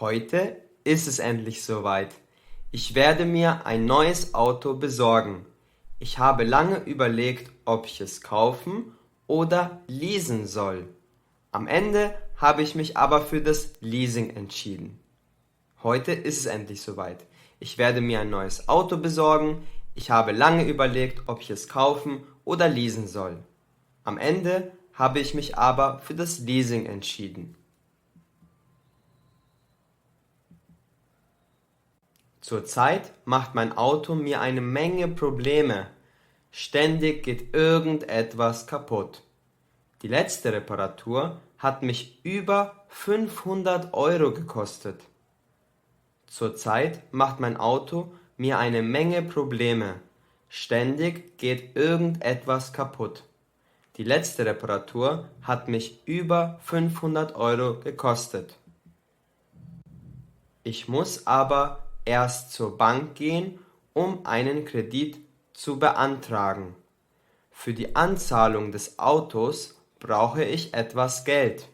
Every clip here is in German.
Heute ist es endlich soweit. Ich werde mir ein neues Auto besorgen. Ich habe lange überlegt, ob ich es kaufen oder leasen soll. Am Ende habe ich mich aber für das Leasing entschieden. Heute ist es endlich soweit. Ich werde mir ein neues Auto besorgen. Ich habe lange überlegt, ob ich es kaufen oder leasen soll. Am Ende habe ich mich aber für das Leasing entschieden. Zurzeit macht mein Auto mir eine Menge Probleme. Ständig geht irgendetwas kaputt. Die letzte Reparatur hat mich über 500 € gekostet. Zurzeit macht mein Auto mir eine Menge Probleme. Ständig geht irgendetwas kaputt. Die letzte Reparatur hat mich über 500 € gekostet. Ich muss aber erst zur Bank gehen, um einen Kredit zu beantragen. Für die Anzahlung des Autos brauche ich etwas Geld.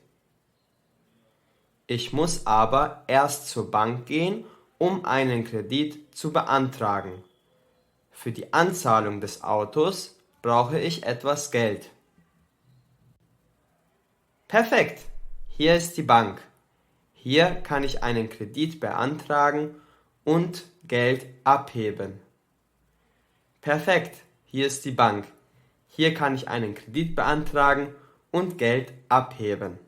Ich muss aber erst zur Bank gehen, um einen Kredit zu beantragen. Für die Anzahlung des Autos brauche ich etwas Geld. Perfekt, hier ist die Bank. Hier kann ich einen Kredit beantragen und Geld abheben. Perfekt, hier ist die Bank. Hier kann ich einen Kredit beantragen und Geld abheben.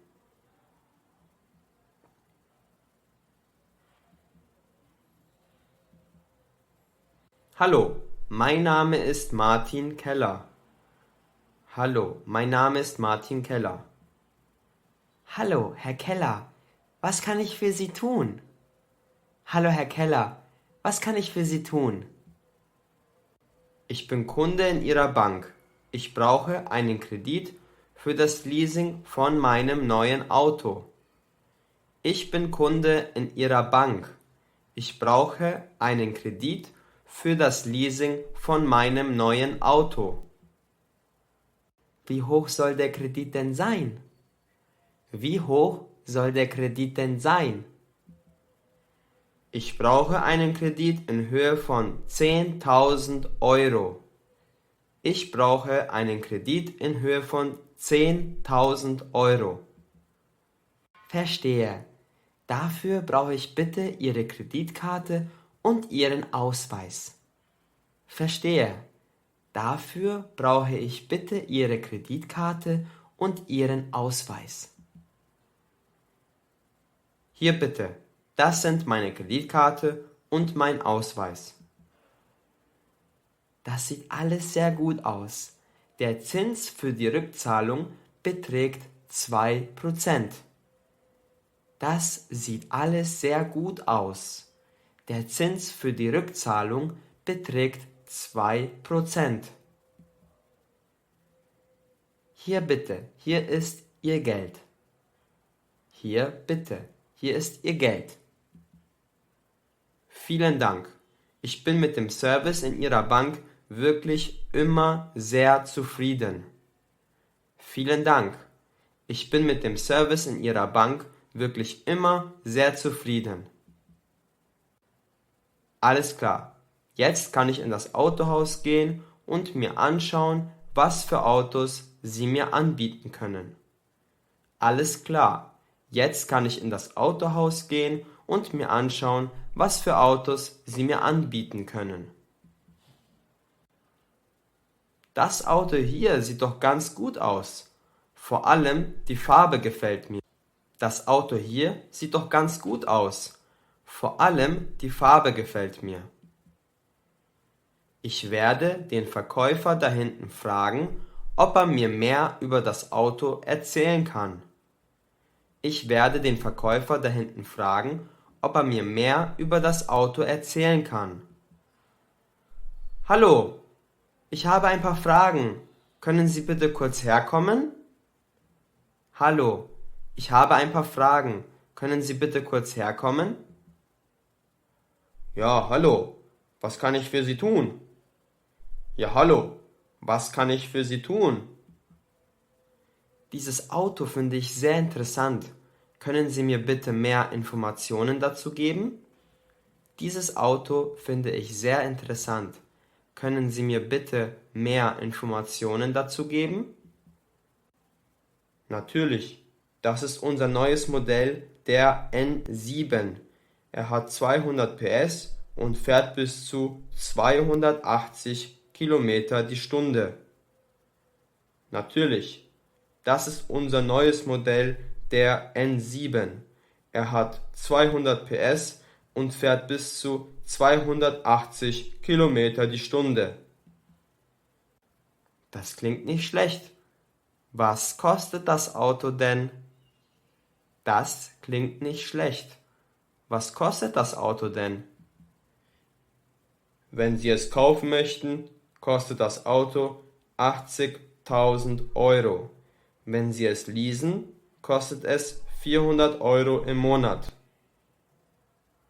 Hallo, mein Name ist Martin Keller. Hallo, mein Name ist Martin Keller. Hallo, Herr Keller, was kann ich für Sie tun? Hallo, Herr Keller, was kann ich für Sie tun? Ich bin Kunde in Ihrer Bank. Ich brauche einen Kredit für das Leasing von meinem neuen Auto. Ich bin Kunde in Ihrer Bank. Ich brauche einen Kredit für das Leasing von meinem neuen Auto. Wie hoch soll der Kredit denn sein? Wie hoch soll der Kredit denn sein? Ich brauche einen Kredit in Höhe von 10.000 €. Ich brauche einen Kredit in Höhe von 10.000 €. Verstehe. Dafür brauche ich bitte Ihre Kreditkarte und Ihren Ausweis. Verstehe. Dafür brauche ich bitte Ihre Kreditkarte und Ihren Ausweis. Hier bitte, das sind meine Kreditkarte und mein Ausweis. Das sieht alles sehr gut aus. Der Zins für die Rückzahlung beträgt 2%. Das sieht alles sehr gut aus. Der Zins für die Rückzahlung beträgt 2%. Hier bitte, hier ist Ihr Geld. Hier bitte, hier ist Ihr Geld. Vielen Dank. Ich bin mit dem Service in Ihrer Bank wirklich immer sehr zufrieden. Vielen Dank. Ich bin mit dem Service in Ihrer Bank wirklich immer sehr zufrieden. Alles klar. Jetzt kann ich in das Autohaus gehen und mir anschauen, was für Autos Sie mir anbieten können. Alles klar. Jetzt kann ich in das Autohaus gehen und mir anschauen, was für Autos Sie mir anbieten können. Das Auto hier sieht doch ganz gut aus. Vor allem die Farbe gefällt mir. Das Auto hier sieht doch ganz gut aus. Vor allem die Farbe gefällt mir. Ich werde den Verkäufer da hinten fragen, ob er mir mehr über das Auto erzählen kann. Ich werde den Verkäufer da hinten fragen, ob er mir mehr über das Auto erzählen kann. Hallo, ich habe ein paar Fragen. Können Sie bitte kurz herkommen? Hallo, ich habe ein paar Fragen. Können Sie bitte kurz herkommen? Ja, hallo. Was kann ich für Sie tun? Ja, hallo. Was kann ich für Sie tun? Dieses Auto finde ich sehr interessant. Können Sie mir bitte mehr Informationen dazu geben? Dieses Auto finde ich sehr interessant. Können Sie mir bitte mehr Informationen dazu geben? Natürlich, das ist unser neues Modell, der N7. Er hat 200 PS und fährt bis zu 280 Kilometer die Stunde. Natürlich, das ist unser neues Modell, der N7. Er hat 200 PS und fährt bis zu 280 Kilometer die Stunde. Das klingt nicht schlecht. Was kostet das Auto denn? Das klingt nicht schlecht. Was kostet das Auto denn? Wenn Sie es kaufen möchten, kostet das Auto 80.000 Euro. Wenn Sie es leasen, kostet es 400 Euro im Monat.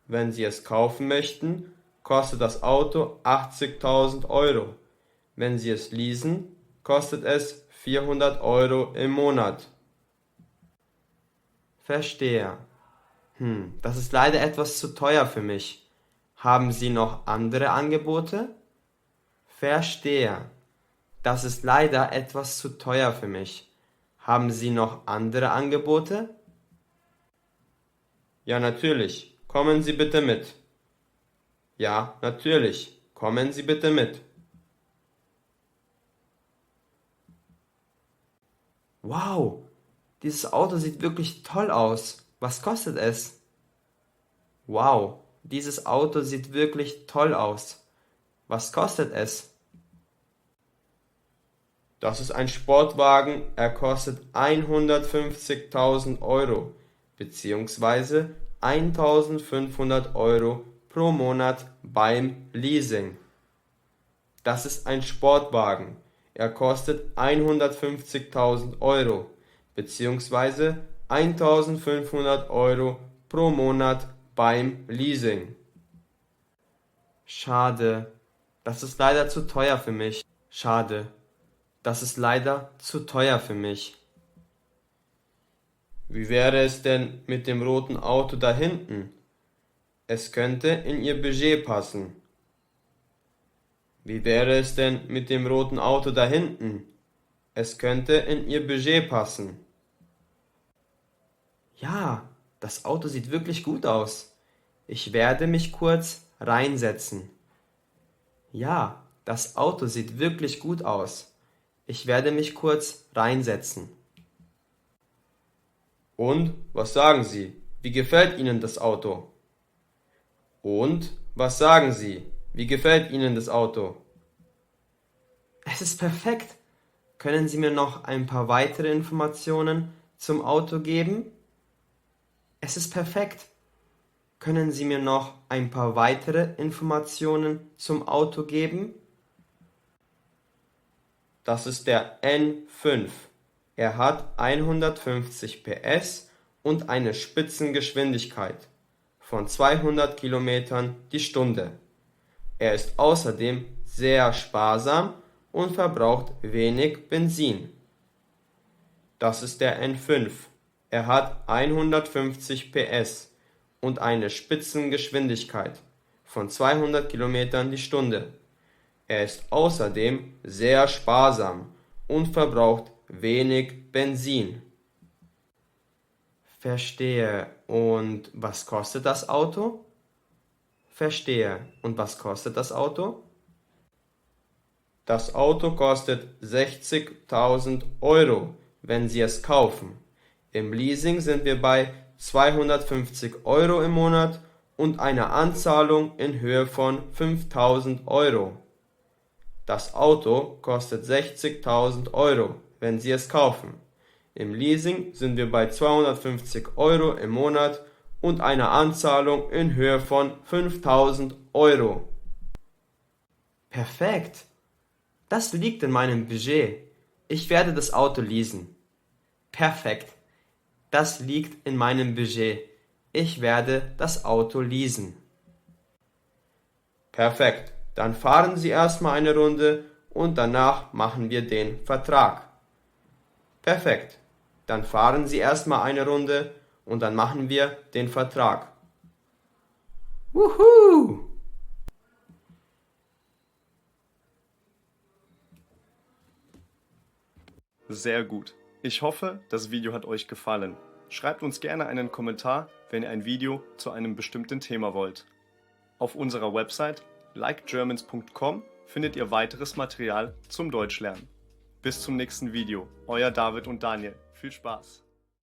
Wenn Sie es kaufen möchten, kostet das Auto 80.000 Euro. Wenn Sie es leasen, kostet es 400 Euro im Monat. Verstehe. Das ist leider etwas zu teuer für mich. Haben Sie noch andere Angebote? Verstehe. Das ist leider etwas zu teuer für mich. Haben Sie noch andere Angebote? Ja, natürlich. Kommen Sie bitte mit. Ja, natürlich. Kommen Sie bitte mit. Wow, dieses Auto sieht wirklich toll aus. Was kostet es? Wow, dieses Auto sieht wirklich toll aus. Was kostet es? Das ist ein Sportwagen, er kostet 150.000 Euro beziehungsweise 1.500 Euro pro Monat beim Leasing. Das ist ein Sportwagen, er kostet 150.000 Euro beziehungsweise 1.500 Euro pro Monat beim Leasing. Schade, das ist leider zu teuer für mich. Schade, das ist leider zu teuer für mich. Wie wäre es denn mit dem roten Auto da hinten? Es könnte in Ihr Budget passen. Wie wäre es denn mit dem roten Auto da hinten? Es könnte in Ihr Budget passen. Ja, das Auto sieht wirklich gut aus. Ich werde mich kurz reinsetzen. Ja, das Auto sieht wirklich gut aus. Ich werde mich kurz reinsetzen. Und, was sagen Sie? Wie gefällt Ihnen das Auto? Und, was sagen Sie? Wie gefällt Ihnen das Auto? Es ist perfekt. Können Sie mir noch ein paar weitere Informationen zum Auto geben? Es ist perfekt. Können Sie mir noch ein paar weitere Informationen zum Auto geben? Das ist der N5. Er hat 150 PS und eine Spitzengeschwindigkeit von 200 Kilometern die Stunde. Er ist außerdem sehr sparsam und verbraucht wenig Benzin. Das ist der N5. Er hat 150 PS und eine Spitzengeschwindigkeit von 200 Kilometern die Stunde. Er ist außerdem sehr sparsam und verbraucht wenig Benzin. Verstehe. Und was kostet das Auto? Verstehe. Und was kostet das Auto? Das Auto kostet 60.000 Euro, wenn Sie es kaufen. Im Leasing sind wir bei 250 Euro im Monat und einer Anzahlung in Höhe von 5.000 Euro. Das Auto kostet 60.000 Euro, wenn Sie es kaufen. Im Leasing sind wir bei 250 Euro im Monat und einer Anzahlung in Höhe von 5.000 Euro. Perfekt. Das liegt in meinem Budget. Ich werde das Auto leasen. Perfekt. Das liegt in meinem Budget. Ich werde das Auto leasen. Perfekt. Dann fahren Sie erstmal eine Runde und danach machen wir den Vertrag. Perfekt. Dann fahren Sie erstmal eine Runde und dann machen wir den Vertrag. Wuhu! Sehr gut. Ich hoffe, das Video hat euch gefallen. Schreibt uns gerne einen Kommentar, wenn ihr ein Video zu einem bestimmten Thema wollt. Auf unserer Website likegermans.com findet ihr weiteres Material zum Deutschlernen. Bis zum nächsten Video. Euer David und Daniel. Viel Spaß!